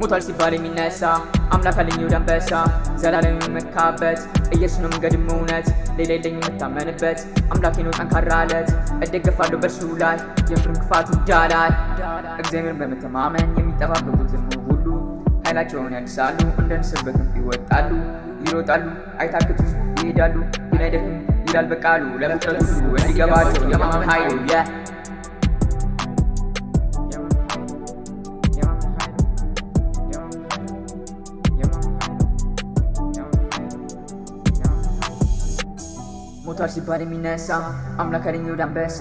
ሞቷል ሲባል የሚነሳ አምላክ አለኝ ወደ አንበሳ ዘላለም የምመካበት ኢየሱስ ነው መንገድም እውነት ሌላ የለኝም የምታመንበት አምላኬ ነው ጠንካራ አለት እደገፋለሁ በእርሱ ላይ የምድርን ክፋት እንዳላይ እግዚአብሔርን በመተማመን የሚጠባበቁትን ሁሉ ኃይላቸውን ያድሳሉ እንደ ንስር በክንፍ ይወጣሉ ይሮጣሉ አይታክቱም ይሄዳሉ ግን አይደክሙም ይላል በቃሉ ለፍጥረት ሁሉ እንዲገባቸው የማመን ኃይሉ ሞቷል ሲባል የሚነሳ አምላክ አለኝ ወደ አንበሳ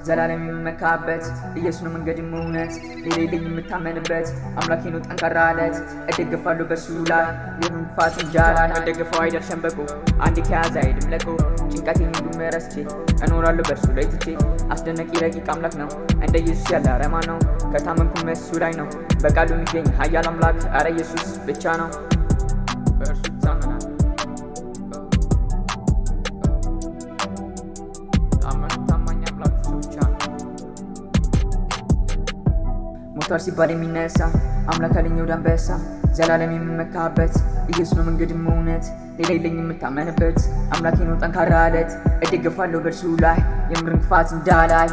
ዘላለም የምመካበት ኢየሱስ ነው መንገድም እውነት ሌላ የለኝም የምታመንበት አምላኬ ነው ጠንካራ አለት እደገፋለሁ በእርሱ ላይ የምድርን ክፋት እንዳላይ መደገፈው አይደል ሸምበቆ አንዴ ከያዘ አይሄድም ለቆ ጭንቀቴን ሁሉ ረስቼ እኖራለሁ በእርሱ ላይ ትቼ አስደናቂ ረቂቅ አምላክ ነው እንደ ኢየሱስ ያለ አረማ ነው ከታመንኩም እሱ ላይ ነው በቃሉ የሚገኝ ኃያል አምላክ አረ ኢየሱስ ብቻ ነው በእርሱ ታመናል ሞቷል ሲባል የሚነሳ አምላክ አለኝ ወደ አንበሳ ዘላለም የምመካበት ኢየሱስ ነው መንገድም እውነት ሌላ የለኝም የምታመንበት አምላኬ ነው ጠንካራ አለት እደገፋለሁ በእርሱ ላይ የምድርን ክፋት እንዳላይ